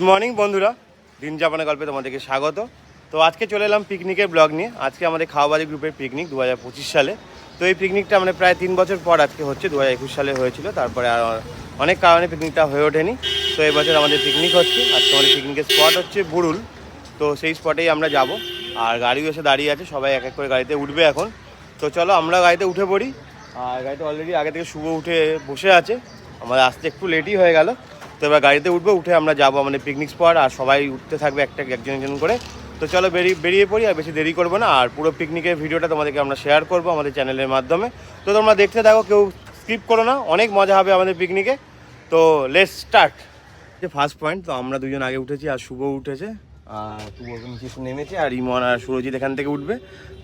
Morning বন্ধুরা, দিন যাপনের গল্পে তোমাদেরকে স্বাগত। তো আজকে চলে এলাম পিকনিকের ব্লগ নিয়ে। আজকে আমাদের খাওয়াবাজি গ্রুপের পিকনিক 2025 সালে। তো এই পিকনিকটা মানে প্রায় 3 বছর পর আজকে হচ্ছে। 2021 সালে হয়েছিল, তারপরে আর অনেক কারণে পিকনিকটা হয়ে ওঠেনি। তো এই বছর আমাদের পিকনিক হচ্ছে। আজকে আমাদের পিকনিকের স্পট হচ্ছে বুরুল। তো সেই স্পটেই আমরা যাব। আর গাড়িও এসে দাঁড়িয়ে আছে, সবাই এক এক করে গাড়িতে উঠবে এখন। তো চলো আমরা গাড়িতে উঠে পড়ি। আর গাড়িতে অলরেডি আগে থেকে শুভ উঠে বসে আছে, আমাদের আসতে একটু লেটই হয়ে গেল। তো এবার গাড়িতে উঠবো, উঠে আমরা যাবো আমাদের পিকনিক স্পট। আর সবাই উঠতে থাকবে একজন করে। তো চলো বেরিয়ে পড়ি, আর বেশি দেরি করবো না। আর পুরো পিকনিকের ভিডিওটা তোমাদেরকে আমরা শেয়ার করবো আমাদের চ্যানেলের মাধ্যমে। তো তোমরা দেখতে থাকো, কেউ স্কিপ করো না, অনেক মজা হবে আমাদের পিকনিকে। তো লেটস স্টার্ট। যে ফার্স্ট পয়েন্ট, তো আমরা দুজন আগে উঠেছি আর শুভ উঠেছে। আর শুভ নিচে নেমেছে, আর ইমন আর সুরজিৎ এখান থেকে উঠবে।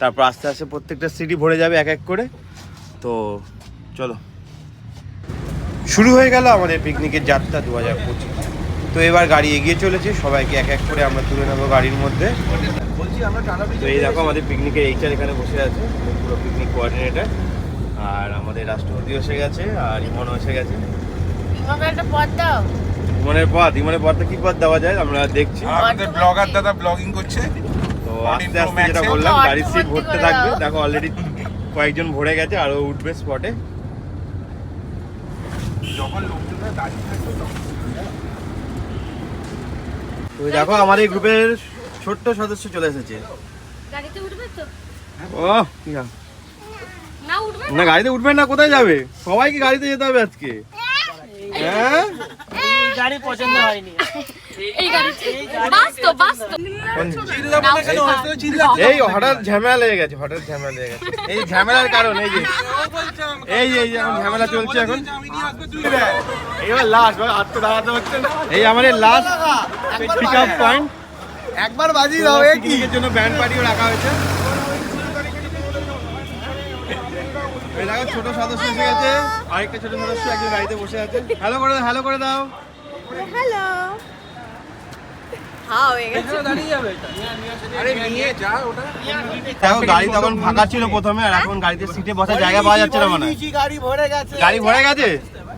তারপর আস্তে আস্তে প্রত্যেকটা সিটি ভরে যাবে এক এক করে। তো চলো শুরু হয়ে গেল আমাদের পিকনিকের যাত্রা 2025। তো এবার গাড়ি এগিয়ে চলেছে, সবাইকে এক এক করে আমরা তুলে নেবো গাড়ির মধ্যে। তো এই দেখো আমাদের পিকনিকের এইচআর এখানে বসে আছে, পুরো পিকনিক কোঅর্ডিনেটর। আর আমাদের রাষ্ট্রপতি এসে গেছে, আর ইমনও এসে গেছে। ইমনের পদটা কি পদ দেওয়া যায় আমরা দেখছি। আমাদের ব্লগার দাদা ব্লগিং করছে। তো আস্তে আস্তে যেটা বললাম, গাড়ির সিট ভরতে থাকবে। দেখো অলরেডি কয়েকজন ভরে গেছে, আরো উঠবে স্পটে। তো দেখো আমাদের গ্রুপের ছোট্ট সদস্য চলে এসেছে। গাড়িতে উঠবে তো? ও না উঠবে না, গাড়িতে উঠবে না, কোথায় যাবে? সবাইকে গাড়িতে যেতে হবে আজকে। হ্যাঁ, এই গাড়ি পছন্দ হয়নি। এই হঠাৎ ঝামেলা লেগে গেছে, এই ঝামেলার কারণ এই যে এখন ঝামেলা চলছে এখন। এবার লাস্ট আজকে দাঁড়াতে হচ্ছে না। এই আমাদের লাস্ট পিক আপ পয়েন্ট, একবার বাজিয়ে দাও। এর জন্য ব্যান্ড পার্টিও রাখা হয়েছে। দেখো ছোট সদস্য এসে গেছে, আরেকটা ছোট সদস্য একজন গাড়িতে বসে আছে। হ্যালো করে দাও, হ্যালো করে দাও। হ্যালো। দেখো গাড়ি তখন ফাঁকা ছিল প্রথমে, আর এখন গাড়িতে সিটে বসার জায়গা পাওয়া যাচ্ছে না। মানে গাড়ি ভরে গেছে।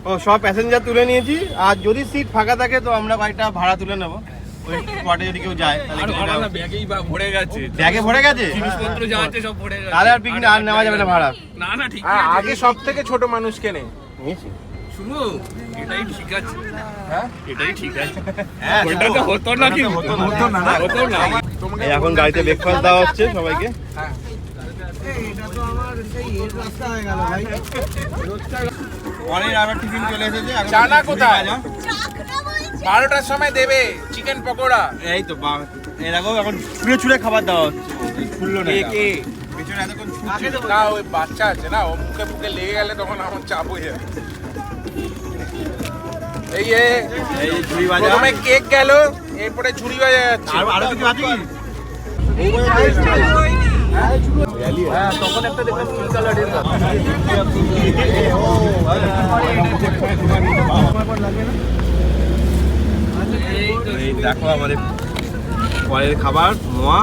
ও সব প্যাসেঞ্জার তুলে নিয়েছি। আর যদি সিট ফাঁকা থাকে তো আমরা গাড়িটা ভাড়া তুলে নেবো। ওই স্পটে যদি কেউ যায় তাহলে ভরে গেছে, ব্যাগে ভরে গেছে, জিনিসপত্র যা আছে সব ভরে গেছে। তাহলে আর পিকনিক আর নেওয়া যাবে না ভাড়া। না ঠিক আছে। আগে সব থেকে ছোট মানুষ কেনে শুনো, এটাই ঠিক আছে। হ্যাঁ এটাই ঠিক আছে। ওটা তো হতো না, কি হতো না। এই এখন গাড়িতে ব্রেকফাস্ট দেওয়া হচ্ছে সবাইকে। এটা তো আমার সেই এর রাস্তা হয়ে গেল ভাই। পরের আবার টিফিন চলে এসেছে। চানা কোথায়? 12টার সময় দেবে চিকেন পকোড়া। এই তো এই দেখো এখন ছুঁড়ে খাবার দেওয়া হচ্ছে। খুললো না কে পেছনে এতক্ষণ না, ওই বাচ্চা আছে না, ও মুখে লেগে গেলে তখন আমার চাপ হয়ে যাবে। এই ঝুড়ি বাজা, প্রথমে কেক গেল, এরপরে ঝুড়ি বাজা যাচ্ছে। আরো কিছু আছে কি? হ্যাঁ তখন একটা দেখলাম ফুল কালারের। এই দেখো আমাদের পরের খাবার মোয়া।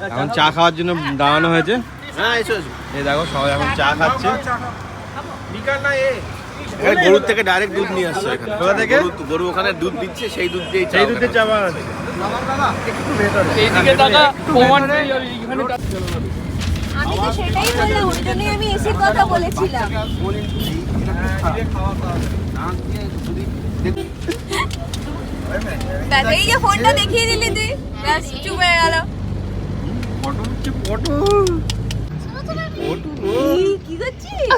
এখন চা খাওয়ার জন্য দাঁড়ানো হয়েছে। এই দেখো সবাই এখন চা খাচ্ছে। গরুর থেকে ডাইরেক্ট দুধ নিয়ে আসছে এখানে। কোথা থেকে? গরু ওখানে দুধ দিচ্ছে, সেই দুধ দিয়ে সেই দুধের চা বানাচ্ছে। আমি তো সেটাই বললাম, ওই জন্যই আমি এসে কথা বলেছিলাম। দাদা এই যে ফোনটা দেখিয়ে দিলি তুই, ব্যাস চুপ হয়ে গেল। কি করছিস?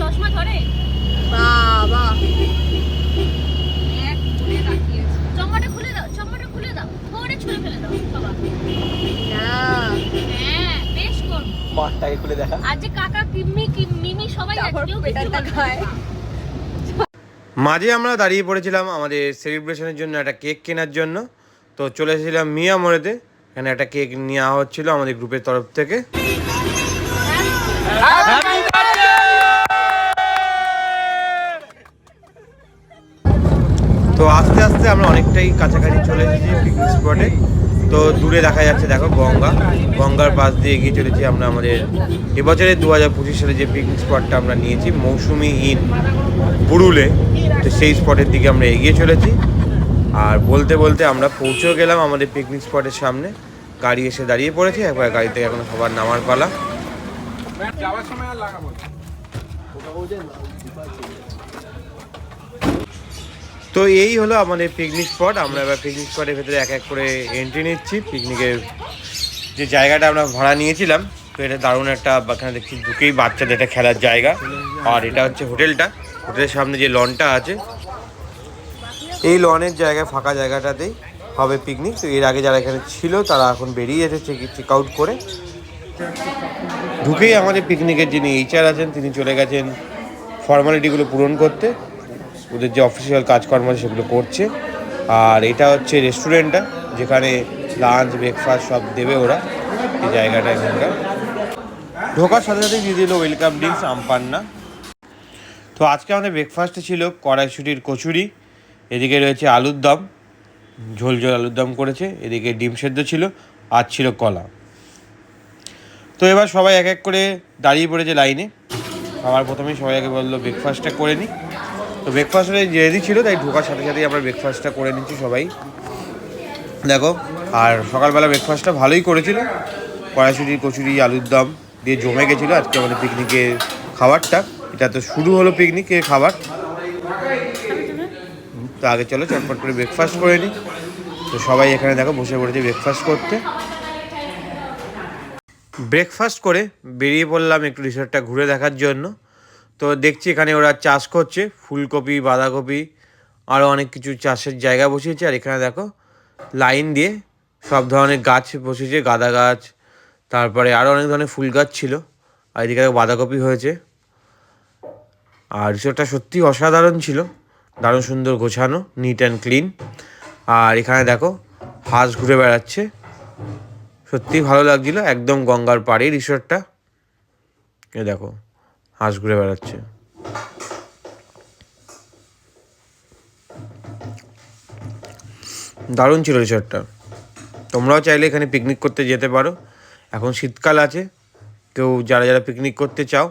চশমা ধরে বাবা, চশমাটা খুলে দাও, ধরে ছুঁড়ে ফেলে দাও বাবা। হ্যাঁ বেশ করব, মাঠটাকে খুলে দেখা। আজ যে কাকা মিমি সবাই আজকেও পেটাটা খায়। মাঝে আমরা দাঁড়িয়ে পড়েছিলাম আমাদের সেলিব্রেশনের জন্য একটা কেক কেনার জন্য। তো চলে এসেছিলাম মিয়া মোড়েতে, এখানে একটা কেক নেওয়া হচ্ছিল আমাদের গ্রুপের তরফ থেকে। তো আস্তে আস্তে আমরা অনেকটাই কাছাকাছি চলে এসেছি পিকনিক স্পটে। তো দূরে দেখা যাচ্ছে দেখো গঙ্গার পাশ দিয়ে এগিয়ে চলেছি আমরা আমাদের এবছরে 2025 সালে যে পিকনিক স্পটটা আমরা নিয়েছি মৌসুমি ইন বুড়ুলে, তো সেই স্পটের দিকে আমরা এগিয়ে চলেছি। আর বলতে বলতে আমরা পৌঁছেও গেলাম আমাদের পিকনিক স্পটের সামনে। গাড়ি এসে দাঁড়িয়ে পড়েছে, একবার গাড়ি থেকে এখন সবার নামার পালা। যাওয়ার সময় আর লাগাবো। তো এই হলো আমাদের পিকনিক স্পট। আমরা এবার পিকনিক স্পটের ভেতরে এক এক করে এন্ট্রি নিচ্ছি। পিকনিকের যে জায়গাটা আমরা ভাড়া নিয়েছিলাম, তো এটা দারুণ একটা, এখানে দেখছি ঢুকেই বাচ্চাদের একটা খেলার জায়গা। আর এটা হচ্ছে হোটেলটা, হোটেলের সামনে যে লনটা আছে, এই লনের জায়গায় ফাঁকা জায়গাটাতেই হবে পিকনিক। তো এর আগে যারা এখানে ছিল তারা এখন বেরিয়ে যেতে চেক আউট করে। ঢুকেই আমাদের পিকনিকের যিনি এইচআর আছেন তিনি চলে গেছেন ফর্মালিটিগুলো পূরণ করতে, ওদের যে অফিসিয়াল কাজকর্ম আছে সেগুলো করছে। আর এটা হচ্ছে রেস্টুরেন্টটা, যেখানে লাঞ্চ ব্রেকফাস্ট সব দেবে ওরা। এই জায়গাটা এখানকার ঢোকার সাথে সাথে দিয়ে দিল ওয়েলকাম ড্রিঙ্কস আমপান্না। তো আজকে আমাদের ব্রেকফাস্টে ছিল কড়াইশুটির কচুরি, এদিকে রয়েছে আলুর দম, ঝোল ঝোল আলুর দম করেছে, এদিকে ডিম সেদ্ধ ছিল, আর ছিল কলা। তো এবার সবাই এক এক করে দাঁড়িয়ে পড়েছে লাইনে। সবার প্রথমেই সবাইকে বললো ব্রেকফাস্টটা করে নিই। তো ব্রেকফাস্টে রেডি ছিল, তাই ঢোকার সাথে সাথেই আমরা ব্রেকফাস্টটা করে নিচ্ছি সবাই দেখো। আর সকালবেলা ব্রেকফাস্টটা ভালোই করেছিল, কড়াইশুটির কচুরি আলুর দম দিয়ে জমে গেছিলো আজকে আমাদের পিকনিকের খাবারটা। এটা তো শুরু হলো পিকনিকের খাবার। তো আগে চলো চটপট করে ব্রেকফাস্ট করে নিই। তো সবাই এখানে দেখো বসে পড়েছে ব্রেকফাস্ট করতে। ব্রেকফাস্ট করে বেরিয়ে পড়লাম একটু রিসর্টটা ঘুরে দেখার জন্য। তো দেখছি এখানে ওরা চাষ করছে, ফুলকপি, বাঁধাকপি, আরও অনেক কিছু চাষের জায়গা বসিয়েছে। আর এখানে দেখো লাইন দিয়ে সব ধরনের গাছ বসিয়েছে, গাঁদা গাছ, তারপরে আরও অনেক ধরনের ফুল গাছ ছিল। আর এদিকে বাঁধাকপি হয়েছে। আর রিসর্টটা সত্যি অসাধারণ ছিল, দারুণ সুন্দর গোছানো, নিট অ্যান্ড ক্লিন। আর এখানে দেখো হাঁস ঘুরে বেড়াচ্ছে, সত্যি ভালো লাগছিল। একদম গঙ্গার পাড়ে রিসর্টটা, এ দেখো হাঁস ঘুরে বেড়াচ্ছে। দারুণ ছিল রিসর্টটা। তোমরাও চাইলে এখানে পিকনিক করতে যেতে পারো। এখন শীতকাল আছে, কেউ যারা যারা পিকনিক করতে চাও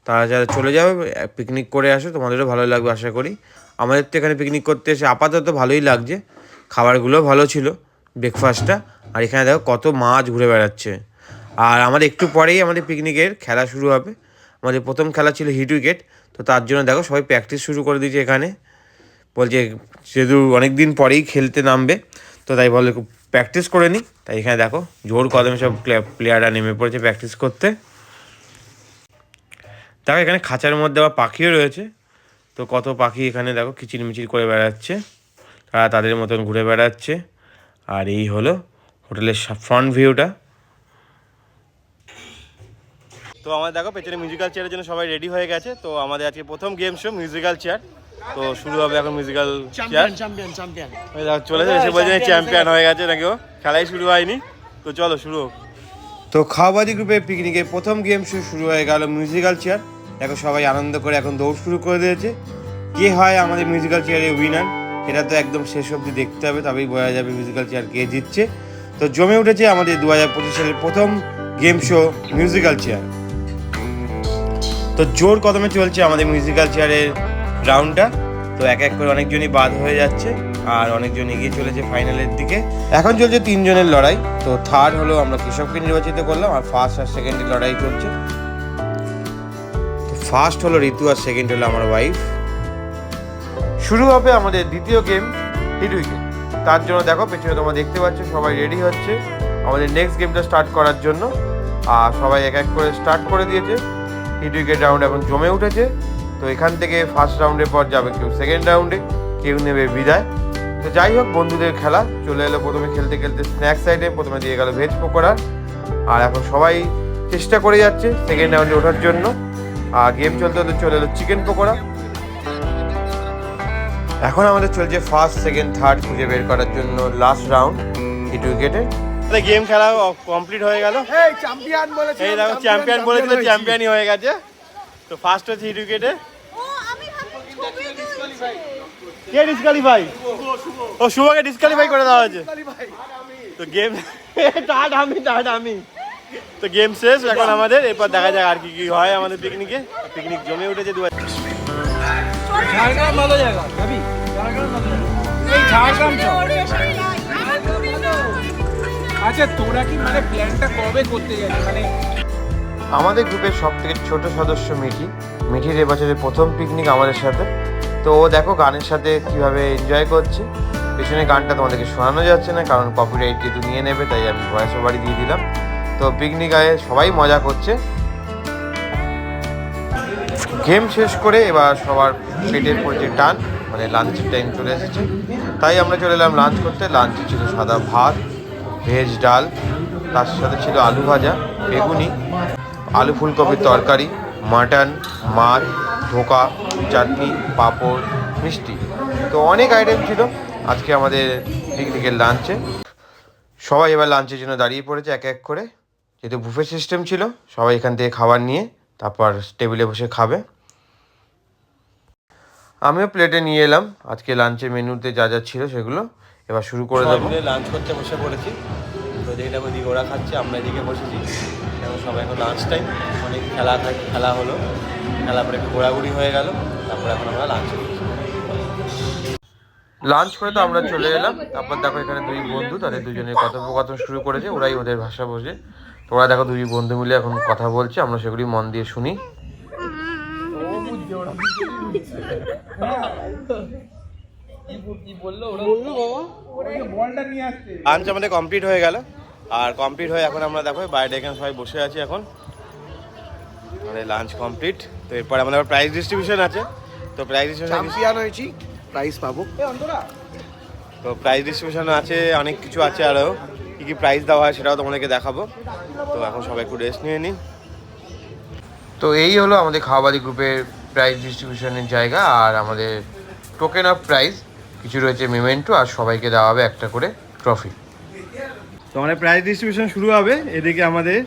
তারা যারা চলে যাবে, পিকনিক করে আসো, তোমাদেরও ভালো লাগবে আশা করি। আমাদের তো এখানে পিকনিক করতে এসে আপাতত ভালোই লাগছে, খাবারগুলো ভালো ছিল, ব্রেকফাস্টটা। আর এখানে দেখো কত মাছ ঘুরে বেড়াচ্ছে। আর আমাদের একটু পরেই আমাদের পিকনিকের খেলা শুরু হবে। আমাদের প্রথম খেলা ছিল হিট উইকেট, তো তার জন্য দেখো সবাই প্র্যাকটিস শুরু করে দিয়েছে এখানে। বলছে যেহেতু অনেক দিন পরেই খেলতে নামবে, তো তাই বলে প্র্যাকটিস করে নিই। তাই এখানে দেখো জোর কদমে সব প্লেয়াররা নেমে পড়েছে প্র্যাকটিস করতে। দেখো এখানে খাঁচার মধ্যে আবার পাখিও রয়েছে। তো কত পাখি এখানে দেখো কিচিরমিচির করে বেড়াচ্ছে, তারা তাদের মতন ঘুরে বেড়াচ্ছে। আর এই হলো হোটেলের ফ্রন্ট ভিউটা। তো আমাদের দেখো পেছনে মিউজিক্যাল চেয়ারের জন্য সবাই রেডি হয়ে গেছে। তো আমাদের আজকে প্রথম গেম শো মিউজিক্যাল চেয়ার। তো শুরু হবে এখন মিউজিক্যাল চেয়ার। চ্যাম্পিয়ন চলে এসে বলছে চ্যাম্পিয়ন হয়ে গেছে নাকি, ও খেলাই শুরু হয়নি। তো চলো শুরু হোক। তো খাওয়াবাজি গ্রুপের পিকনিকের প্রথম গেম শো শুরু হয়ে গেল মিউজিক্যাল চেয়ার। দেখো সবাই আনন্দ করে এখন দৌড় শুরু করে দিয়েছে। কে হয় আমাদের মিউজিক্যাল চেয়ারের উইনার এটা তো একদম শেষ অবধি দেখতে হবে, তবেই বোঝা যাবে মিউজিক্যাল চেয়ার কে জিতছে। তো জমে উঠেছে আমাদের 2025 সালের প্রথম গেম শো মিউজিক্যাল চেয়ার। তো জোর কদমে চলছে আমাদের মিউজিক্যাল চেয়ারের রাউন্ডটা। তো এক এক করে অনেকজনই বাদ হয়ে যাচ্ছে, আর অনেকজন এগিয়ে চলেছে ফাইনালের দিকে। এখন চলছে 3 জনের লড়াই। তো থার্ড হলো আমরা কেশবকে নির্বাচিত করলাম, আর ফার্স্ট আর সেকেন্ডের লড়াই চলছে। তো ফার্স্ট হলো ঋতু, আর সেকেন্ড হলো আমার ওয়াইফ। শুরু হবে আমাদের দ্বিতীয় গেম হিট উইকেট। তার জন্য দেখো পেছনে তোমরা দেখতে পাচ্ছ সবাই রেডি হচ্ছে আমাদের নেক্সট গেমটা স্টার্ট করার জন্য। আর সবাই এক এক করে স্টার্ট করে দিয়েছে। হিট উইকেট রাউন্ড এখন জমে উঠেছে। তো এখান থেকে ফার্স্ট রাউন্ডের পর যাবে কেউ সেকেন্ড রাউন্ডে, কেউ নেবে বিদায়। তো যাই হোক বন্ধুদের খেলা চলে এলো। প্রথমে খেলতে খেলতে স্ন্যাক্স সাইডে প্রথমে দিয়ে গেল ভেজ পকোড়া। আর এখন সবাই চেষ্টা করে যাচ্ছে সেকেন্ড রাউন্ডে ওঠার জন্য। আর গেম চলতে হতে চলে এলো চিকেন পকোড়া। এখন আমাদের চলছে ফার্স্ট সেকেন্ড থার্ড খুঁজে বের করার জন্য লাস্ট রাউন্ড হিট উইকেটে। গেম খেলা কমপ্লিট হয়ে গেল। এই দেখো চ্যাম্পিয়ন বলেছিল, চ্যাম্পিয়নই হয়ে গেছে। তো ফার্স্ট হচ্ছে হিট উইকেটে। কে ডিসকালিফাই? ও শুভকে ডিসকালিফাই করে দেওয়া হয়েছে তো গেম আমি তো গেম শেষ এখন আমাদের, এরপর দেখা যাক আর কি কি হয় আমাদের পিকনিকে। পিকনিক জমে উঠেছে ঝাড়গ্রাম ভালো জায়গা যাবি? ঝাড়গ্রাম ভালো জায়গা। এই ঝাড়গ্রাম চল। আচ্ছা তোরা কি মানে প্ল্যানটা কবে করতে যাচ্ছিস? মানে আমাদের গ্রুপের সব থেকে ছোট সদস্য মিঠির এবছরের প্রথম পিকনিক আমাদের সাথে। তো ও দেখো গানের সাথে কিভাবে এনজয় করছে। পেছনে গানটা তোমাদেরকে শোনানো যাচ্ছে না কারণ কপিরাইট যেহেতু নিয়ে নেবে, তাই আমি ভয়েস ওভারই দিয়ে দিলাম। তো পিকনিক আয়ে সবাই মজা করছে। গেম শেষ করে এবার সবার পেটের পড়ছে টান, মানে লাঞ্চের টাইম চলে এসেছে। তাই আমরা চলে এলাম লাঞ্চ করতে। লাঞ্চে ছিল সাদা ভাত, ভেজ ডাল, তার সাথে ছিল আলু ভাজা, বেগুনি, আলু ফুলকপির তরকারি, মাটন, মাছ, ধোকা, চাটনি, পাঁপড়, মিষ্টি। তো অনেক আইটেম ছিল আজকে আমাদের পিকনিকের লাঞ্চে। সবাই এবার লাঞ্চের জন্য দাঁড়িয়ে পড়েছে এক এক করে, যেহেতু বুফে সিস্টেম ছিল। সবাই এখান থেকে খাবার নিয়ে তারপর টেবিলে বসে খাবে। আমিও প্লেটে নিয়ে এলাম আজকে লাঞ্চের মেনুতে যা যা ছিল সেগুলো। এবার শুরু করে দেবো। লাঞ্চ করতে বসে পড়েছি। তো যেটা ওইদিকে ওরা খাচ্ছে, আমরা এদিকে বসেছি। এখন সবাই এখন লাঞ্চ টাইম, অনেক খেলা হলো, খেলা পরে একটু ঘোরাঘুরি হয়ে গেল, তারপরে এখন আমরা লাঞ্চ করছি। লাঞ্চ করে তো আমরা চলে এলাম। তারপর দেখো এখানে দুই বন্ধু, তাদের দুজনের কথোপকথন শুরু করেছে, ওরাই ওদের ভাষা বোঝে। তো ওরা দেখো দুই বন্ধু মিলে এখন কথা বলছে, আমরা সেগুলি মন দিয়ে শুনি। লাঞ্চ আমাদের কমপ্লিট হয়ে গেল, আর কমপ্লিট হয়ে এখন আমরা দেখো বাইরে এখানে সবাই বসে আছি। এখন মানে লাঞ্চ কমপ্লিট। তো এরপর আমাদের প্রাইজ ডিস্ট্রিবিউশন আছে। তো প্রাইজ ডিস্ট্রিবিউশন হয়েছি, প্রাইজ পাবো। তো প্রাইজ ডিস্ট্রিবিউশন আছে, অনেক কিছু আছে, আরও কী কী প্রাইজ দেওয়া হয় সেটাও তোমাদেরকে দেখাবো। তো এখন সবাই একটু রেস্ট নিয়ে নিই। তো এই হলো আমাদের খাওয়াবাড়ি গ্রুপের প্রাইজ ডিস্ট্রিবিউশনের জায়গা। আর আমাদের টোকেন অফ প্রাইজ কিছু রয়েছে, মেমেন্টো, আর সবাইকে দেওয়া হবে একটা করে ট্রফি। তো আমাদের প্রাইজ ডিস্ট্রিবিউশন শুরু হবে। এদিকে আমাদের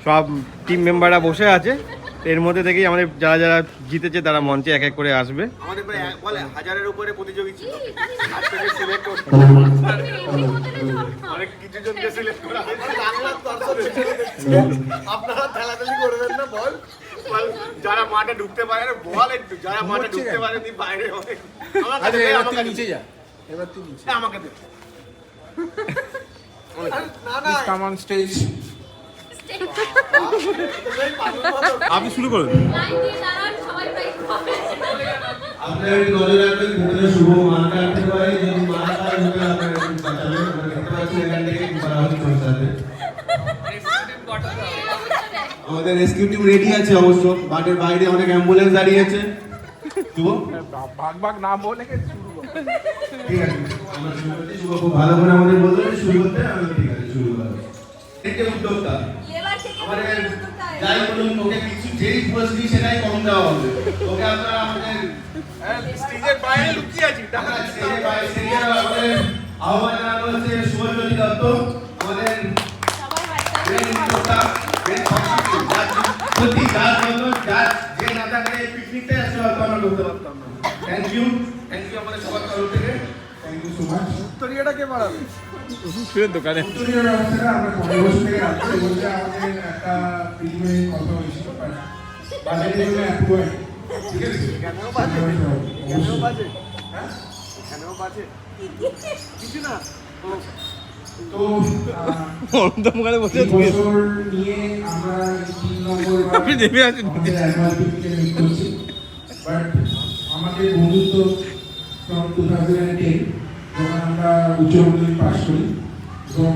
সব টিম মেম্বাররা বসে আছে। এর মধ্যে থেকেই আমাদের যারা যারা জিতেছে তারা মঞ্চে এক এক করে আসবে। আমাদের প্রায় 1000-এর উপরে প্রতিযোগী ছিল। অনেক কিছু জনকে সিলেক্ট করা হয়েছে। আপনারা ঠেলাঠেলি করবেন না, বল যারা মাঠে ঢুকতে পারে না, বল একটু যারা মাঠে ঢুকতে পারেনি বাইরে অনেক। আমাকে নিচে যা, এবার তুই নিচে আমাকে দে। কাম অন স্টেজ। আপনি শুরু করুন। আপনারা নজর রাখবেন, ভেতরে শুভ মার্কা রাখতে পারে। যদি মার্কা ঢুকে আপনারা একটু বাঁচাবেন। আমরা দেখতে পাচ্ছি এখান থেকে করা হচ্ছে চলছে। আমাদের রেস্কিউ টিম রেডি আছে অবশ্য। মাঠের বাইরে অনেক অ্যাম্বুলেন্স দাঁড়িয়ে আছে। শুভ ভাগ না বলে শুরু করো। ঠিক আছে, আমরা শুরু করছি। শুভ খুব ভালো করে আমাদের বলতে শুরু করতে। আমি ঠিক আছে শুরু করব। এই উদ্যোক্তা আমাদের যাই বলুন, ওকে কিছু যেই বলছি সেটাই কম দেওয়া হবে। ওকে আপনারা আমাদের স্টেজের বাইরে লুকিয়ে আছি। স্টেজের বাইরে আমাদের আহ্বান জানানো হচ্ছে শুভজ্যোতি দত্ত, আমাদের যে না থাকলে এই পিকনিকটা আসলে আমরা করতে পারতাম না। থ্যাংক ইউ আমাদের সবার তরফ থেকে। Thank you so much. উত্তরীয়টা কে বাড়াবে? দোকানে উত্তরীয় ব্যবস্থাটা আমরা 15 বছর থেকে রাখছি। বলতে আমাদের একটা প্রিলিমিনারি কথা হয়েছিল, বাজেটের জন্য অ্যাপ্রুভ। ঠিক আছে, কেন বাজে? হ্যাঁ কেন বাজে? কিছু না। তো বছর নিয়ে আমরা 3 নম্বর আমাদের অ্যানুয়াল পিকনিকে মিট করছি। বাট আমাদের বন্ধুত্ব from 2010 যখন আমরা উচ্চ মাধ্যমিক পাস করি, এবং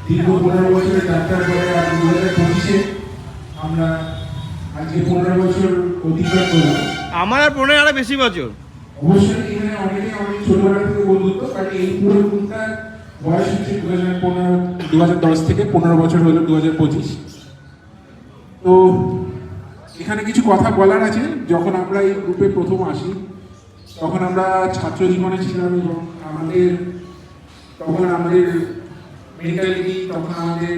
দীর্ঘ 15 বছরের যাত্রার পরে 2025-এ আমরা আজকে 15 বছর অতিক্রম করলাম। আমার আর 15 আরো বেশি বছর। অবশ্যই এখানে অনেকে অনেক ছোটবেলা থেকে বন্ধুত্ব, বাট এই পুরো গ্রুপটার বয়স হচ্ছে 2010 থেকে 15 বছর হলো 2025। তো এখানে কিছু কথা বলার আছে। যখন আমরা এই গ্রুপে প্রথম আসি তখন আমরা ছাত্র জীবনে ছিলাম, এবং তখন আমাদের মেন্টালিটি, তখন আমাদের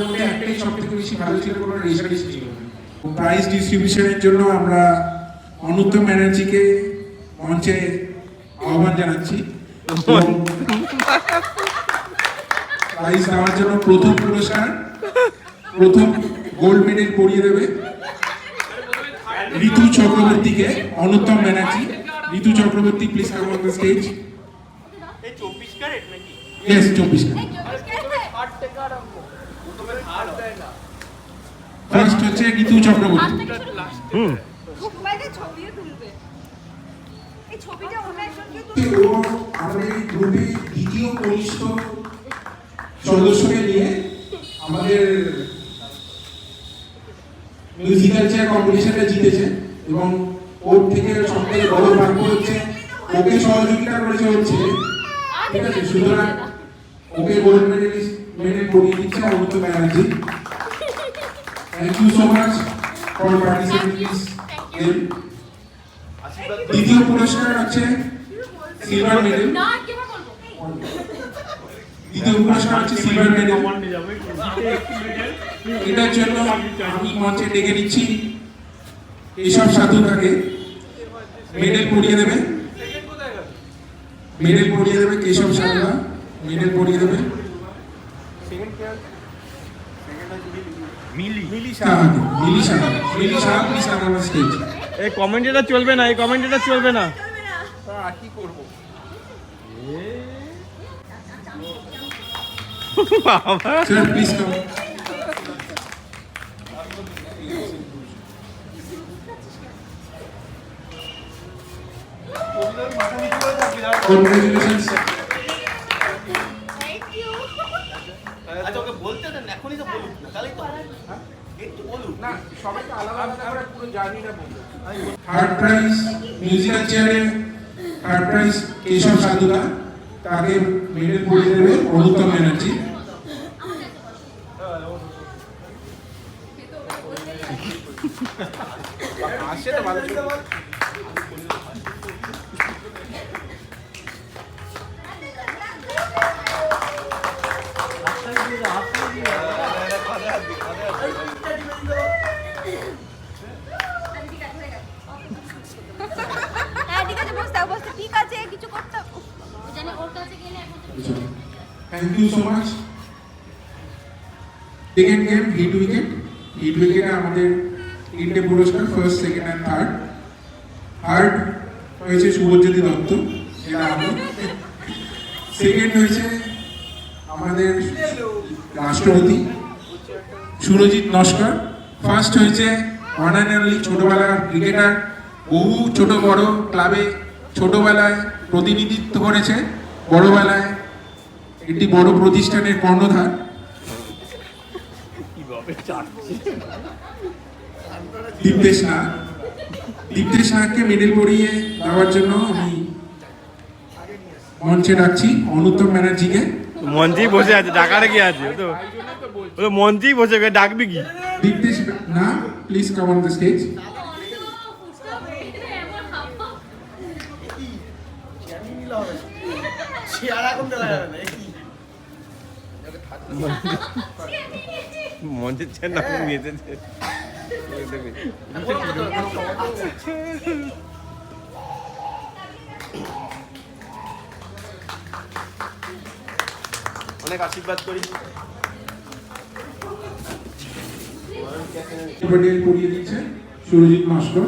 মধ্যে একটাই সব থেকে বেশি ভালো ছিল, কোনো রেশারেশি ছিল না। প্রাইজ ডিস্ট্রিবিউশনের জন্য আমরা অনুত্তম ব্যানার্জিকে মঞ্চে আহ্বান জানাচ্ছি। প্রাইজ দেওয়ার জন্য প্রথম পুরস্কার, প্রথম গোল্ড মেডেল পরিয়ে দেবে ঋতু চক্রবর্তীকে, Anuttam Banerjee. Ritu Chakraborty, please come on the stage. Yes, 24 first হচ্ছে ঋতু চক্রবর্তী। এবং আমাদের এই গ্রুপে দ্বিতীয় কনিষ্ঠ সদস্যকে নিয়ে আমাদের মিউজিক্যাল চেয়ার কম্পিটিশনটা জিতেছে এবং ওর থেকে সবথেকে বড় ভাগ্য হচ্ছে ওকে সহযোগিতা করেছে হচ্ছে, ঠিক আছে, সুতরাং ওকে গোল্ড মেডেল পরিয়ে দিচ্ছে Anuttam Banerjee. Thank you so much for participating this game. দ্বিতীয় পুরস্কার হচ্ছে সিলভার মেডেল। দ্বিতীয় পুরস্কার হচ্ছে সিলভার মেডেল। এটার জন্য আমি মঞ্চে ডেকে নিচ্ছি এসব সাধুকাকে। মেডেল পরিয়ে দেবে, মেডেল পরিয়ে দেবে কেশব সাধুকা, মেডেল পরিয়ে দেবে Mili Saha. Mili Saha, please come on stage. এই কমেন্টটা চলবে না, এই কমেন্টটা চলবে না। আর কি করবো? Sir please come. Congratulations. আচ্ছা ওকে বলতে দেন, এখনই তো বলুন, তাহলেই তো একটু বলুন। না, সবাইকে আলাদা আলাদা করে পুরো জার্নিটা বলবো। থার্ড প্রাইজ মিউজিক্যাল চেয়ারে, থার্ড প্রাইজ কেশব সাধুকা, তাকে মেডেল পরিয়ে দেবে অনুত্তম ব্যানার্জি। আসছে তো ভালো ছিল। ঠিক আছে, কিছু করতে জানি ওর কাছে গেলে thank you so much. Second game hit wicket. Hit উইকেটে আমাদের তিনটে পুরস্কার, first, second and third. Third হয়েছে শুভজ্যোতি দত্ত, এটা আমি। সেকেন্ড হয়েছে আমাদের রাষ্ট্রপতি সুরজিৎ নস্কর। ফার্স্ট হয়েছে ওয়ান অ্যান্ড অনলি ছোটবেলার ক্রিকেটার, বহু ছোট বড় ক্লাবে ছোটবেলায় প্রতিনিধিত্ব করেছে, বড়বেলায় একটি বড় প্রতিষ্ঠানের কর্ণধার। দীপ্তেশ নাগ। দীপ্তেশ নাগকে মেডেল পরিয়ে দেওয়ার জন্য আমি মঞ্চে ডাকছি অনুত্তম ব্যানার্জিকে। মঞ্চেই বসে আছে, ডাকারে কি আছে? ও তো মঞ্চেই বসে, ডাকবি কি? Diptesh Nag, please come on the stage. মঞ্চের চেয়ার না নিয়েছে। অনেক আশীর্বাদ করি। মেডেল পরিয়ে দিচ্ছে সুরজিৎ নস্কর।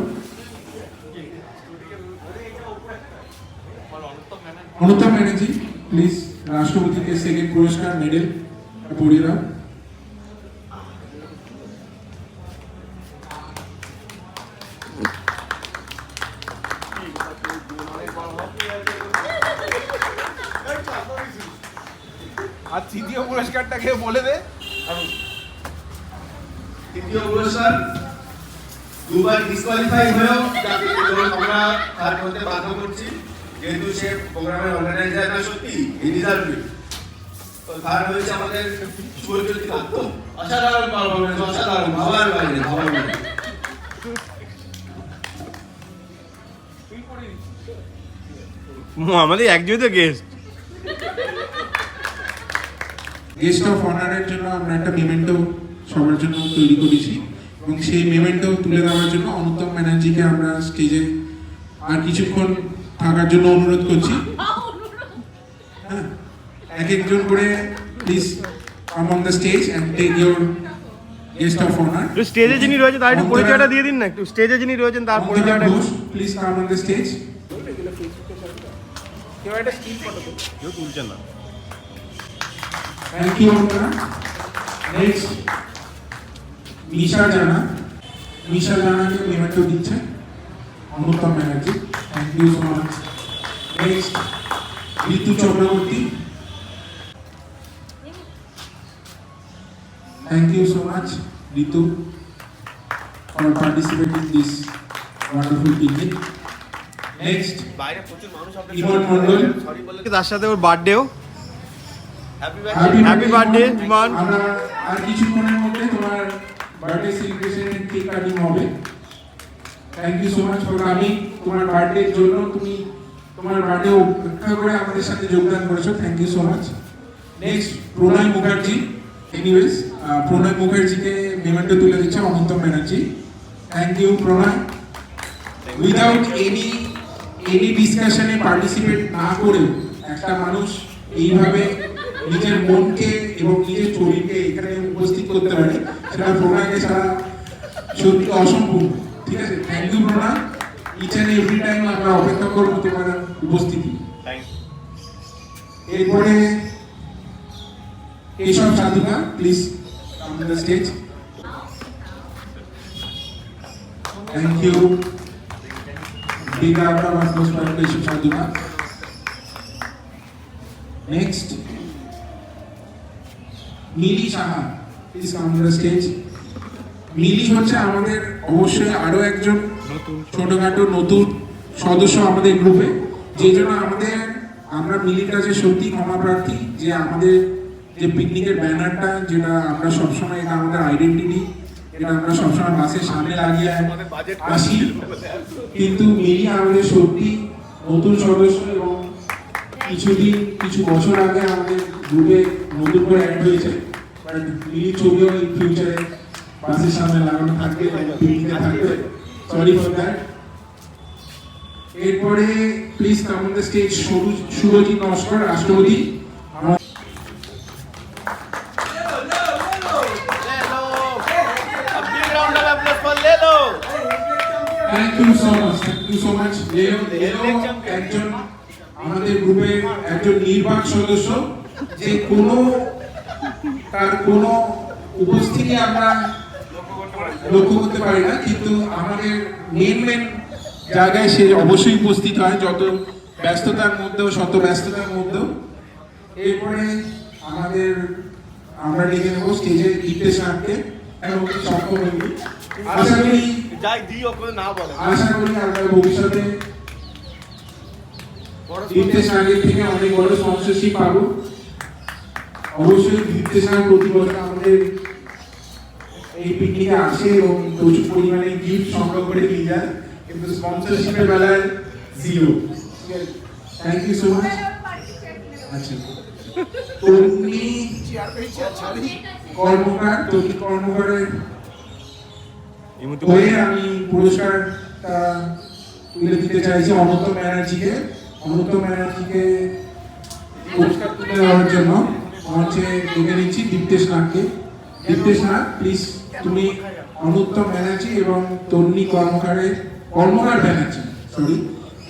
অনুত্তম ব্যানার্জি, প্লিজ রাষ্ট্রপতিকে সেকেন্ড পুরস্কার মেডেল পরিয়ে দাও। আর তৃতীয় পুরস্কারটাকে বলে দে। তৃতীয় পুরস্কার দুবার ডিসকোয়ালিফাই হয়েও তাকে আমরা তার মধ্যে বাধ্য করছি, যেহেতু সে প্রোগ্রামের অর্গানাইজার না, সত্যি হি ডিজার্ভ ইট। তো তার হয়েছে আমাদের শুভজ্যোতি দত্ত। অসাধারণ পারফরমেন্স, অসাধারণ, ভাবার বাইরে, ভাবার বাইরে। আমাদের একজনই তো গেস্ট। গেস্ট অফ অনারের জন্য আমরা একটা মেমেন্টো সবার জন্য তৈরি করেছি এবং সেই মেমেন্টো তুলে দেওয়ার জন্য অনুত্তম ব্যানার্জিকে আমরা স্টেজে আর কিছুক্ষণ থাকার জন্য অনুরোধ করছি। এক একজন করে please come on the stage and take your guest of honour. একটু স্টেজে যিনি রয়েছেন তার একটু পরিচয়টা দিয়ে দিন না, একটু স্টেজে যিনি রয়েছেন তার পরিচয়টা একটু। Please come on the stage. কেউ তুলছেন না। Thank you Ankana. Next Misha Jana, Misha জানাকে পেমেন্টও দিচ্ছে Anuttam Banerjee, thank you so much. Next Ritu Chakraborty, thank you so much Ritu for participating this wonderful picnic. Next বাইরে প্রচুর মানুষ আপনাদের ইমন মন্ডল, সরি বলে তার সাথে ওর বার্থডেও। হ্যাপি birthday, ইমন। আমরা আর কিছুক্ষণের মধ্যে তোমার বার্থডে সেলিব্রেশনের কেক কাটিং হবে। Thank you so much for coming. তোমার বার্থডের জন্য তুমি তোমার বার্থডে উপেক্ষা করে আমাদের সাথে যোগদান করেছো, thank you so much. Next Pranay Mukherjee, anyways Pranay মুখার্জিকে মেমেন্টো তুলে দিচ্ছে Anuttam Banerjee, thank you Pranay. Without any ডিসকাশনে পার্টিসিপেট না করেও একটা মানুষ এইভাবে নিজের মনকে এবং নিজের শরীরকে এখানে উপস্থিত করতে পারে, সেটা প্রণয়কে ছাড়া সত্যি অসম্পূর্ণ। ঠিক আছে, thank you Pranay. Each and every time আমরা অপেক্ষা করবো তোমার উপস্থিতি। এরপরে Keshav Sadhuka, please come on the stage. Thank you. Big round of applause for Keshav Sadhuka. Next, Mili Saha, please come on the stage. মিলি হচ্ছে আমাদের অবশ্যই আরো একজন ছোটখাটো নতুন সদস্য আমাদের গ্রুপে, যে জন্য আমরা মিলির কাছে সত্যি ক্ষমা প্রার্থী যে আমাদের যে পিকনিকের ব্যানারটা, যেটা আমরা সবসময়, এটা আমাদের আইডেন্টিটি, এটা আমরা সবসময় বাসের সামনে লাগিয়ে আসি, কিন্তু মিলি আমাদের সত্যি নতুন সদস্য এবং কিছু বছর আগে আমাদের গ্রুপে নতুন করে অ্যাড হয়েছে। বাট মিলির ছবিও ইন ফিউচারে বাসের সামনে লাগানো থাকবে, পিকনিকে থাকবে, সরি ফর দ্যাট। এরপরে please come on the stage Surajit Naskar, রাষ্ট্রপতি। থ্যাংক ইউ সো মাচ লেও। একজন আমাদের গ্রুপের একজন নির্বাক সদস্য, যে তার কোনো উপস্থিতি আমরা লক্ষ্য করতে পারি না, কিন্তু আমাদের মেন জায়গায় সে অবশ্যই উপস্থিত হয়, যত ব্যস্ততার মধ্যেও, এরপরে আমরা ডেকে নেবো স্টেজে দীপ্তেশ নাথকে, এবং সক্ষম হইনি। আশা করি আমরা ভবিষ্যতে দীপ্তেশ নাথের থেকে অনেক বড় স্পন্সরশিপ পাবো। অবশ্যই দীপ্তেশ নাথ প্রতি বছর আমাদের এই পিকনিকে আসে এবং প্রচুর পরিমাণে গিফট সংগ্রহ করে নিয়ে যায়, কিন্তু স্পন্সরশিপের বেলায় zero. Thank you so much. আচ্ছা, তন্নি কর্মকারের হয়ে আমি পুরস্কারটা তুলে দিতে চাইছি অনুত্তম ব্যানার্জিকে পুরস্কার তুলে দেওয়ার জন্য মঞ্চে ডেকে নিচ্ছি দীপ্তেশ নাথকে। দীপ্তেশ নাথ, প্লিজ তুমি অনুত্তম ব্যানার্জি এবং তন্নি কর্মকার ব্যানার্জি, সরি,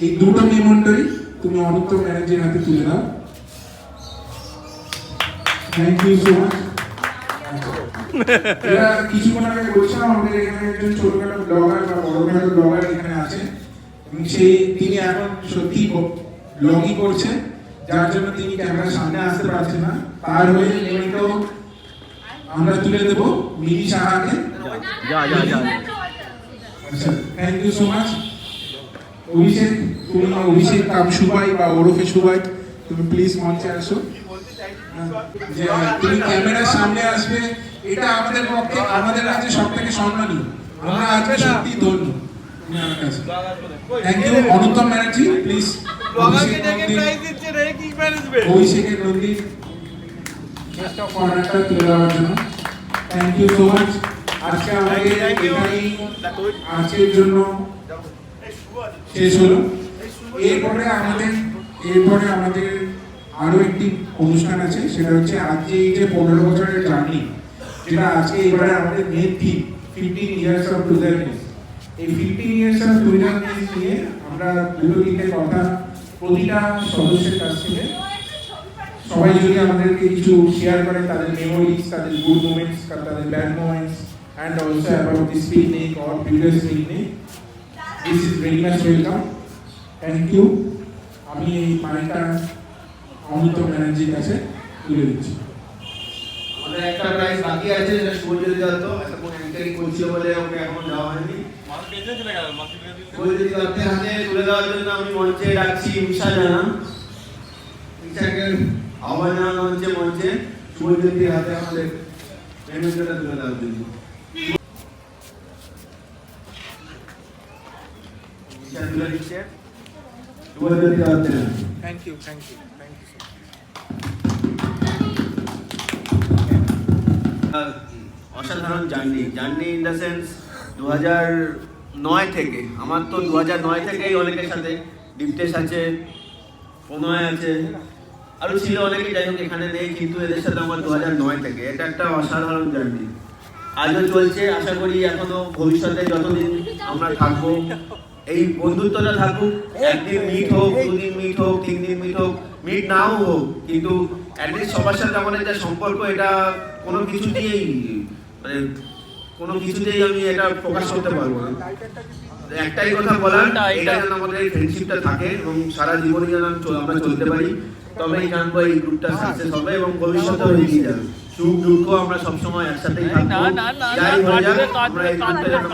এই দুটো মেমন্টরি তুমি অনুত্তম ব্যানার্জির হাতে তুলে দাও। Thank you so much. কিছুক্ষণ আগে বলছিলাম আমাদের এখানে একজন ছোটখাটো ব্লগার বা বড়খাটো ব্লগার এখানে আছে, এবং তিনি এখন সত্যি ব্লগিং করছে, যার জন্য তিনি ক্যামেরার সামনে আসতে পারছেন না। তার হয়ে মেমন্টো আমরা তুলে দেবো মিলি সাহাকে। আচ্ছা, থ্যাংক ইউ সো মাচ। অভিষেক কাম সুবাই বা ওরফে সুবাই, তুমি প্লিজ মঞ্চে আসো। যে তুমি ক্যামেরার সামনে আসবে, এটা আমাদের পক্ষে, আমাদের কাছে সব থেকে সম্মানীয়। আমরা আজকে সত্যি ধন্য। Thank you Anuttam Banerjee, please অভিষেকের নন্দী কর্নারটা তুলে দেওয়ার জন্য। Thank you so much. আজকে আমাদের আজকের জন্য শেষ হলো। এরপরে আমাদের আরো একটি অনুষ্ঠান আছে, সেটা হচ্ছে আজকে এই যে 15 বছরের জার্নি, যেটা আজকে এবারে আমাদের main theme 15 years of togetherness. এই 15 ইয়ার্স অফ টুগেদারনেস নিয়ে আমরা দুটো তিনটে কথা প্রতিটা সদস্যের কাছ থেকে সবাই যদি আমাদেরকে কিছু শেয়ার করে তাদের মেমোরিজ, তাদের গুড মোমেন্টস, তাদের bad moments, and also about this picnic or previous picnic. This is very much welcome. Thank you. আমি এই মাইকটা অমিত ব্যানার্জির কাছে তুলে দিচ্ছি। আমাদের একটা প্রাইজ বাকি আছে, যেটা শুভজ্যোতি দত্ত এখন এন্ট্রি করছে বলে ওকে এখন দেওয়া হয়নি। শুভজ্যোতি দত্তের হাতে তুলে দেওয়ার জন্য আমি মঞ্চে ডাকছি উষা জানা। উষাকে আহ্বান জানানো হচ্ছে মঞ্চে শুভজ্যোতির হাতে আমাদের মেমোরিটা তুলে দেওয়ার জন্য। উষা তুলে দিচ্ছে শুভজ্যোতি দত্তের হাতে। Thank you so much. অসাধারণ জার্নি ইন দ্য সেন্স 2009 থেকে, আমার তো 2009 থেকেই অনেকের সাথে দীপ্তেশ আছে, প্রণয় আছে, আরও ছিল অনেকে, যাই হোক এখানে নেই, কিন্তু এদের সাথে আমার 2009 থেকে। এটা একটা অসাধারণ জার্নি, আজও চলছে। আশা করি এখনো ভবিষ্যতে যতদিন আমরা থাকবো এই বন্ধুত্বটা থাকুক। একদিন মিট হোক, দুদিন মিট হোক, 3 দিন মিট হোক, মিট নাও হোক, কিন্তু অ্যাটলিস্ট সবার সাথে আমাদের যে সম্পর্ক, এটা কোনো কিছুতেই আমি এটা প্রকাশ করতে পারবো না। একটাই কথা বলার, এটা যেন আমাদের এই ফ্রেন্ডশিপটা থাকে এবং সারা জীবনে যেন আমরা চলতে পারি, তবেই জানবো এই গ্রুপটা সাকসেস হবে এবং ভবিষ্যতেও এগিয়ে যাবে। সুখ দুঃখ আমরা সবসময় একসাথেই থাকবো। যাই হয়ে যাক, আমরা এই গ্রুপটা যেন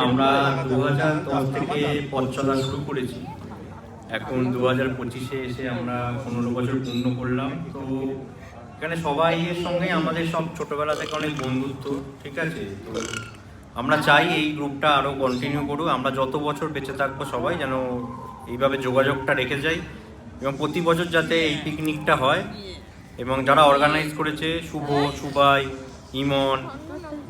আমরা 2010 থেকে পথ চলা শুরু করেছি, এখন 2025-এ এসে আমরা 15 বছর পূর্ণ করলাম। তো এখানে সবাইয়ের সঙ্গে আমাদের সব ছোটবেলা থেকে অনেক বন্ধুত্ব, ঠিক আছে। তো আমরা চাই এই গ্রুপটা আরও কন্টিনিউ করুক, আমরা যত বছর বেঁচে থাকবো সবাই যেন এইভাবে যোগাযোগটা রেখে যাই এবং প্রতি বছর যাতে এই পিকনিকটা হয়। এবং যারা অর্গানাইজ করেছে, শুভ, সুবাই, ইমন,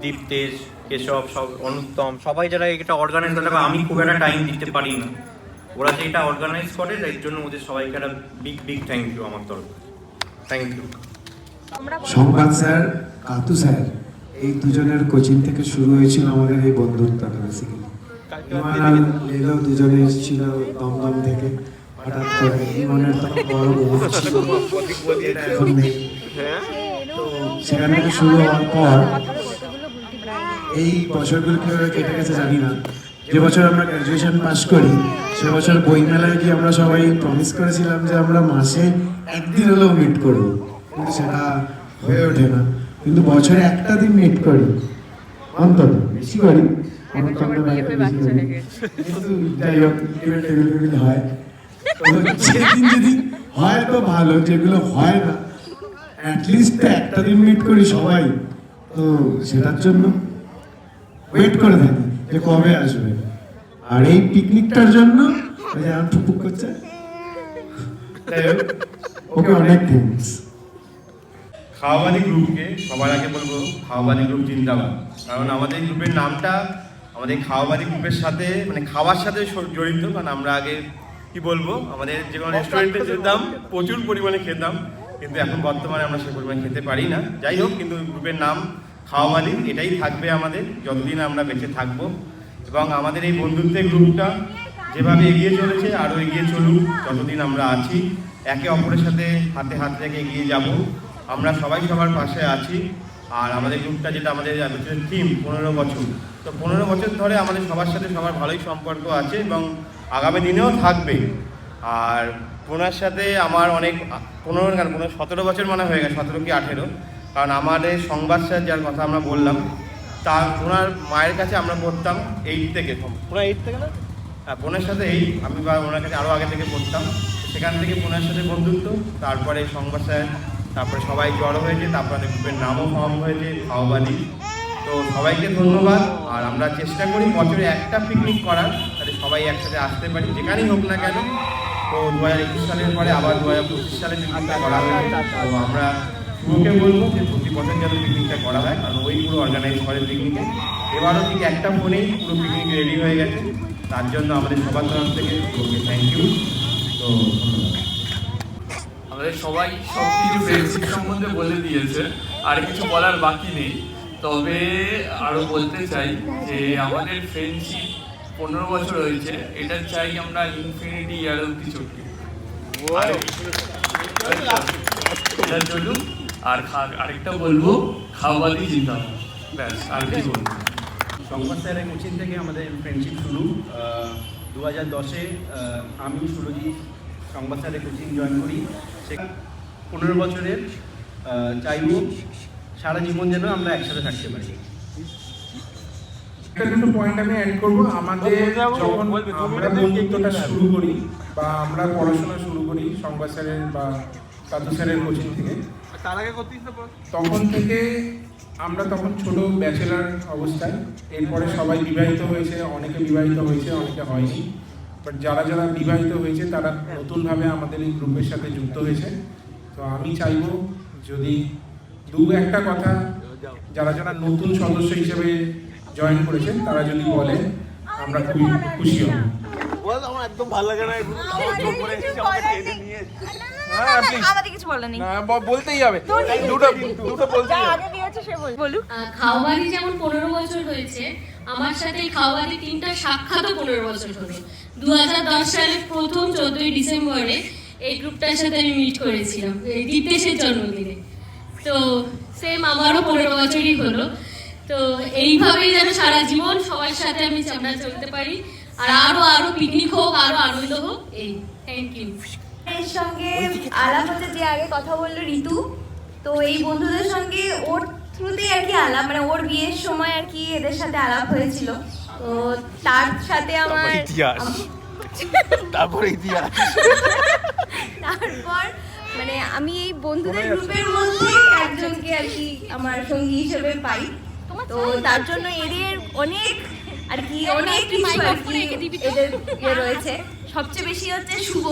দীপ্তেশ, কেশব, সব অনুত্তম, সবাই যারা এটা অর্গানাইজ করে, আমি খুব একটা টাইম দিতে পারি না, ওরা যে এটা অর্গানাইজ করে, এর জন্য ওদের সবাইকে একটা বিগ থ্যাংক ইউ আমার তরফ। Thank you. সংবাদ স্যার, কাতু স্যার, এই দুজনের কোচিং থেকে শুরু হয়েছিল আমাদের এই বন্ধুত্বটা। বেসিক্যালি ইমান আর লেলো দুজনে এসেছিল দমদম থেকে, হঠাৎ করে ইমানের তখন বড় বউ ছিল, এখন নেই। তো সেখান থেকে শুরু হওয়ার পর এই বছরগুলো কীভাবে কেটে গেছে জানি না। যে বছর আমরা গ্র্যাজুয়েশন পাস করি, সে বছর বইমেলায় গিয়ে আমরা সবাই প্রমিস করেছিলাম যে আমরা মাসে একদিন হলেও মিট করবো, কিন্তু সেটা হয়ে ওঠে না। কিন্তু বছরে একটা দিন মিট করি, অন্তত বেশি করি, কিন্তু যাই হোক টেবিল হয়। সেদিন যেদিন হয় তো ভালো, যেগুলো হয় না অ্যাটলিস্ট একটা দিন মিট করি সবাই। তো সেটার জন্য ওয়েট করে থাকি যে কবে আসবে। আর এই পিকনিকটার জন্য যেমন টুপুক করছে, ওকে অনেক থ্যাঙ্কস। খাওয়াবাদী গ্রুপকে সবার আগে বলবো খাওয়াবাদী গ্রুপ জিন্দাবাদ। কারণ আমাদের গ্রুপের নামটা আমাদের খাওয়াবাদী গ্রুপের সাথে, মানে খাওয়ার সাথে জড়িত। কারণ আমরা আগে কি বলবো, আমাদের যে কোনো রেস্টুরেন্টে যেতাম, প্রচুর পরিমাণে খেতাম, কিন্তু এখন বর্তমানে আমরা সেই পরিমাণে খেতে পারি না। যাই হোক, কিন্তু গ্রুপের নাম খাওয়াবাদী এটাই থাকবে আমাদের যতদিন আমরা বেঁচে থাকবো। এবং আমাদের এই বন্ধুত্বের গ্রুপটা যেভাবে এগিয়ে চলেছে আরও এগিয়ে চলুক, যতদিন আমরা আছি একে অপরের সাথে হাতে হাত রেখে এগিয়ে যাব। আমরা সবাই সবার পাশে আছি। আর আমাদের গ্রুপটা যেটা আমাদের থিম 15 বছর, তো 15 বছর ধরে আমাদের সবার সাথে সবার ভালোই সম্পর্ক আছে এবং আগামী দিনেও থাকবে। আর ওনার সাথে আমার অনেক 17 বছর মনে হয়ে গেছে, 17 কি 18। কারণ আমাদের সংবাদ স্যার যার কথা আমরা বললাম, তার ওনার মায়ের কাছে আমরা পড়তাম 8 থেকে, ওনার 8 থেকে না, হ্যাঁ বোনের সাথে আমি বা ওনার কাছে আরও আগে থেকে পড়তাম। সেখান থেকে বোনের সাথে বন্ধুত্ব, তারপরে সংবাদ স্যার, তারপরে সবাই জড়ো হয়েছে, তারপরে গ্রুপের নামও ফর্ম হয়েছে খাওয়াবাদী। তো সবাইকে ধন্যবাদ। আর আমরা চেষ্টা করি বছরে একটা পিকনিক করার, তাহলে সবাই একসাথে আসতে পারি যেখানেই হোক না কেন। তো 2021 সালের পরে আবার 2025 সালে পিকনিকটা করা হবে। তো আমরা শুভকে বলবো যে প্রতি বছর যেন পিকনিকটা করা হয়, কারণ ওই পুরো অর্গানাইজ করে পিকনিকে। এবারও ঠিক একটা ফোনেই পুরো পিকনিক রেডি হয়ে গেছে। তার জন্য আমাদের সবার তরফ থেকে ওকে থ্যাংক ইউ। তো ধন্যবাদ। আমাদের সবাই সব কিছু ফ্রেন্ডশিপ সম্বন্ধে বলে দিয়েছে, আর কিছু বলার বাকি নেই। তবে আরও বলতে চাই যে আমাদের ফ্রেন্ডশিপ 15 বছর হয়েছে, এটা চাই আমরা ইনফিনিটি ইয়ার অব্দি চলবে। এটা চলুক। আর আরেকটা বলবো, খাওয়াবাদি জিন্দাবাদ, ব্যাস আর কি বলবো। সংবাদ স্যারের কোচিং থেকে আমাদের ফ্রেন্ডশিপ শুরু। 2010-এ আমি সুরজিৎ সংবাদ স্যারের কোচিং জয়েন করি। সেখানে 15 বছরের চাইব সারা জীবন যেন আমরা একসাথে থাকতে পারি। একটা দুটো পয়েন্ট আমি অ্যাড করবো। আমাদের যখন আমরা বন্ধুত্বটা শুরু করি বা আমরা পড়াশোনা শুরু করি সংবাদ স্যারের বা কাতু স্যারের কোচিং থেকে, তখন থেকে আমরা তখন ছোট ব্যাচেলার অবস্থায়, এরপরে সবাই বিবাহিত হয়েছে, অনেকে বিবাহিত হয়েছে, অনেকে হয়নি। বাট যারা যারা বিবাহিত হয়েছে তারা নতুনভাবে আমাদের এই গ্রুপের সাথে যুক্ত হয়েছে। তো আমি চাইবো যদি একটা কথা যারা যারা নতুন সদস্য হিসেবে জয়েন করেছেন তারা যদি বলে আমরা খুবই খুশি হব। একদম ভালো লাগে না আমাদের কিছু বলার নেই, বলতেই হবে, দুটো বলতেই হবে। আগে দিয়েছে সে বলুক। খাওয়াবাদি যেমন 15 বছর হয়েছে, আমার সাথে এই খাওয়াবাদি টিমটা সাক্ষাৎও 15 বছর হলো। 2010 সালের প্রথম 14ই ডিসেম্বরে এই গ্রুপটার সাথে আমি মিট করেছিলাম এই দীপ্তেশের জন্মদিনে। তো সেম আমারও 15 বছরই হলো। তো এইভাবেই যেন সারা জীবন সবার সাথে আমরা চলতে পারি, আর আরো পিকনিক হোক, আরো আনন্দ হোক। এই থ্যাংক ইউ। এর সঙ্গে আলাপ হচ্ছে, যে আগে কথা বললো ঋতু, তো এই বন্ধুদের সঙ্গে ওর থ্রুতেই আর কি আলাপ, মানে ওর বিয়ের সময় আর কি এদের সাথে আলাপ হয়েছিল। তো তার সাথে আমার তারপরে ইতিহাস তারপর মানে আমি এই বন্ধুদের গ্রুপের মধ্যে একজনকে আর কি আমার সঙ্গী হিসেবে পাই। তো তার জন্য এদের অনেক আর কি অনেক কিছু আর কি এদের রয়েছে। সবচেয়ে বেশি হচ্ছে শুভ।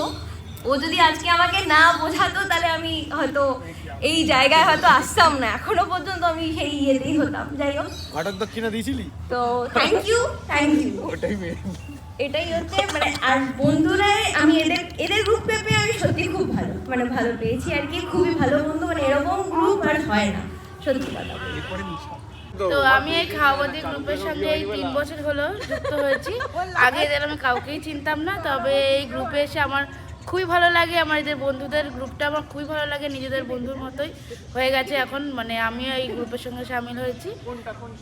ও যদি আজকে আমাকে না বোঝাতো তাহলে আমি হয়তো এই জায়গায় হয়তো আসতাম না, এখনো পর্যন্ত আমি সেই ইয়েতেই হতাম। যাই হোক, ঘটক দক্ষিণা দিয়েছিলি তো থ্যাংক ইউ। এটাই হচ্ছে মানে, আর বন্ধুরা আমি এদের গ্রুপ পেয়ে আমি সত্যি খুব ভালো পেয়েছি আর কি, খুবই ভালো বন্ধু, মানে এরকম গ্রুপ আর হয় না, সত্যি কথা। তো আমি এই খাওয়াবাদি গ্রুপের সঙ্গে এই 3 বছর হলো যুক্ত হয়েছি। আগে এদের আমি কাউকেই চিনতাম না, তবে এই গ্রুপে এসে আমার খুবই ভালো লাগে। আমার এদের বন্ধুদের গ্রুপটা আমার খুবই ভালো লাগে, নিজেদের বন্ধুর মতোই হয়ে গেছে এখন। মানে আমিও এই গ্রুপের সঙ্গে সামিল হয়েছি।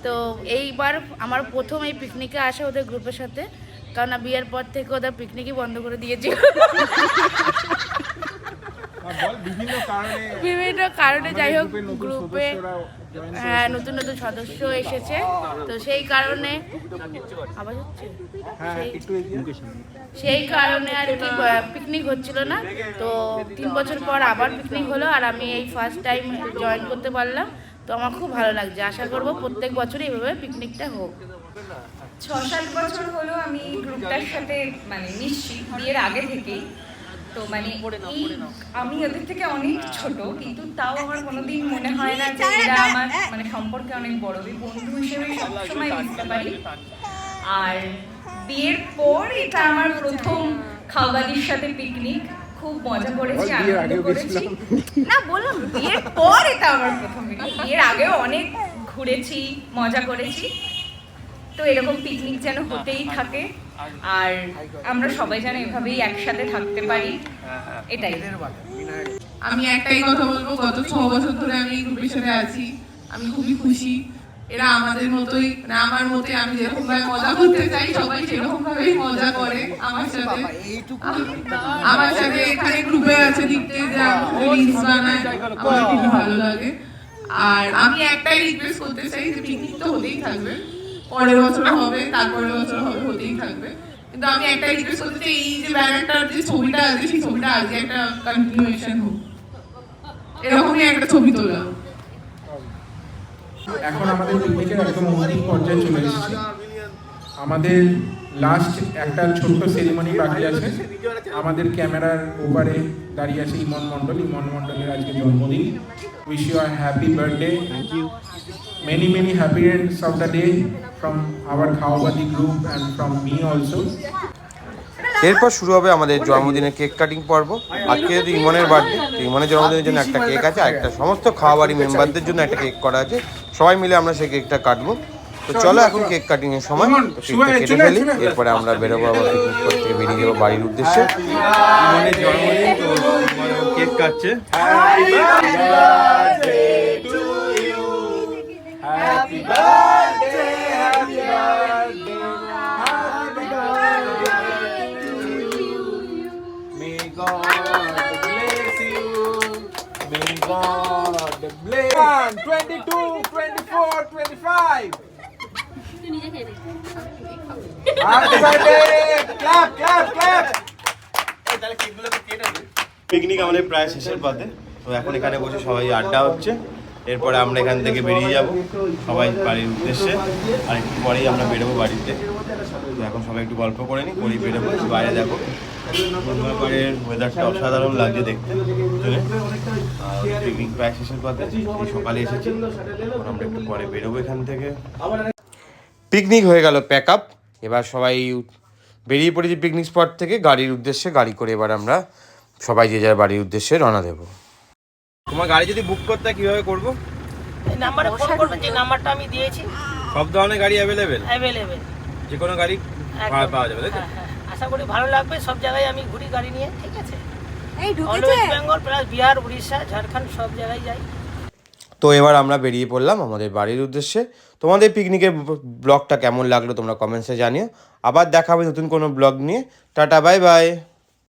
তো এইবার আমার প্রথম এই পিকনিকে আসা ওদের গ্রুপের সাথে, কারণ বিয়ের পর থেকে ওদের পিকনিকই বন্ধ করে দিয়েছে বিভিন্ন কারণে। যাই হোক, গ্রুপে হ্যাঁ নতুন নতুন সদস্য এসেছে, তো সেই কারণে আবার হচ্ছে সেই কারণে আর কি পিকনিক হচ্ছিল না। তো 3 বছর পর আবার পিকনিক হলো, আর আমি এই ফার্স্ট টাইম জয়েন করতে পারলাম। তো আমার খুব ভালো লাগছে, আশা করবো প্রত্যেক বছরই এভাবে পিকনিকটা হোক। 6-7 বছর হলো আমি গ্রুপটার সাথে মানে মিশছি, বিয়ের আগে থেকেই। তো মানে এই আমি ওদের থেকে অনেক ছোট, কিন্তু তাও আমার কোনোদিন মনে হয় না যে এরা আমার মানে সম্পর্কে অনেক বড়। বন্ধু হিসেবে সবসময় মিশতে পারি। আর বিয়ের পর এটা আমার প্রথম খাওয়াবাদির সাথে পিকনিক, খুব মজা করেছি, আনন্দ করেছি। না বললাম বিয়ের পর এটা আমার প্রথম পিকনিক, বিয়ের আগেও অনেক ঘুরেছি, মজা করেছি। তো এরকম পিকনিক যেন হতেই থাকে, আর আমরা সবাই যেন এভাবেই একসাথে থাকতে পারি, এটাই। আমি একটাই কথা বলবো, গত 6 বছর ধরে আমি এই গ্রুপের সাথে আছি, আমি খুবই খুশি। এরা আমাদের মতোই, না আমার মতোই, আমি যেরকম ভাবে মজা করতে চাই সবাই সেরকম ভাবেই মজা করে আমার সাথে। আমার সাথে এখানে গ্রুপে আছে দিকতে যে রিলস বানায়, আমার খুব ভালো লাগে। আর আমি একটাই রিকোয়েস্ট করতে চাই যে পিকনিক তো হতেই থাকবে, পরের বছর হবে, তারপরের বছর হবে, হতেই থাকবে। কিন্তু আমি একটাই রিকোয়েস্ট করতে চাই, এই যে ব্যানারটার যে ছবিটা আছে সেই ছবিটা আজকে একটা কন্টিনিউয়েশন হোক, এরকমই একটা ছবি তোলা। এখন আমাদের পিকনিকের একদম অন্তিম পর্যায়ে চলে এসেছি। আমাদের লাস্ট একটা ছোট্ট সেরিমনি বাকি আছে। আমাদের ক্যামেরার ওপারে দাঁড়িয়ে আছে ইমন মণ্ডলের আজকে জন্মদিন। Wish you a happy birthday, thank you, many happy ends of the day. from our Khaobadi group and from me also. এরপর শুরু হবে আমাদের জন্মদিনের কেক কাটিং পর্ব। আজকে যেহেতু ইমনের বার্থডে, ইমনের জন্মদিনের জন্য একটা কেক আছে, আর একটা সমস্ত খাওয়াবাড়ি মেম্বারদের জন্য একটা কেক করা আছে। সবাই মিলে আমরা সেই কেকটা কাটবো। তো চলো এখন কেক কাটিং এর সময় কেকটা কেটে ফেলি, এরপরে আমরা বেরোবো আবার পিকনিক স্পট থেকে বেরিয়ে যাবো বাড়ির উদ্দেশ্যে। ইমনের জন্মদিন, তো কেক কাটছে। God bless. 1, 22, 24, 25. Happy birthday! Clap, clap, clap. Picnic আমাদের প্রায় শেষের পথে। তো এখন এখানে বসে সবাই আড্ডা হচ্ছে। এরপরে আমরা এখান থেকে বেরিয়ে যাব সবাই বাড়ির উদ্দেশ্যে, আর একটু পরেই আমরা বেরোবো বাড়িতে। তো এখন সবাই একটু গল্প করে নিই, করেই বেরোবো। বাইরে দেখো মঙ্গলবারের ওয়েদারটা অসাধারণ লাগছে দেখতে। আর পিকনিক প্রায় শেষের পথে, সকালে এসেছি, আমরা একটু পরে বেরোবো এখান থেকে। পিকনিক হয়ে গেল প্যাক আপ, এবার সবাই বেরিয়ে পড়েছি পিকনিক স্পট থেকে গাড়ির উদ্দেশ্যে। গাড়ি করে এবার আমরা সবাই যে যার বাড়ির উদ্দেশ্যে রওনা দেবো। তোমার গাড়ি যদি বুক করতে হয় কীভাবে করবো? নাম্বারে ফোন করবেন, যে নাম্বারটা আমি দিয়েছি। সব ধরনের গাড়ি অ্যাভেলেবেল? অ্যাভেলেবেল, যে কোনো গাড়ি ভাড়া পাওয়া যাবে, তাই তো? আশা করি ভালো লাগবে। সব জায়গায় আমি ঘুরি গাড়ি নিয়ে, ঠিক আছে? All West Bengal plus Bihar, Orissa, Jharkhand সব জায়গায় যাই। তো এবার আমরা বেরিয়ে পড়লাম আমাদের বাড়ির উদ্দেশ্যে। তোমাদের পিকনিকের ব্লগটা কেমন লাগলো তোমরা কমেন্টসে জানিও। আবার দেখা হবে নতুন কোনো ব্লগ নিয়ে। Tata, bye bye.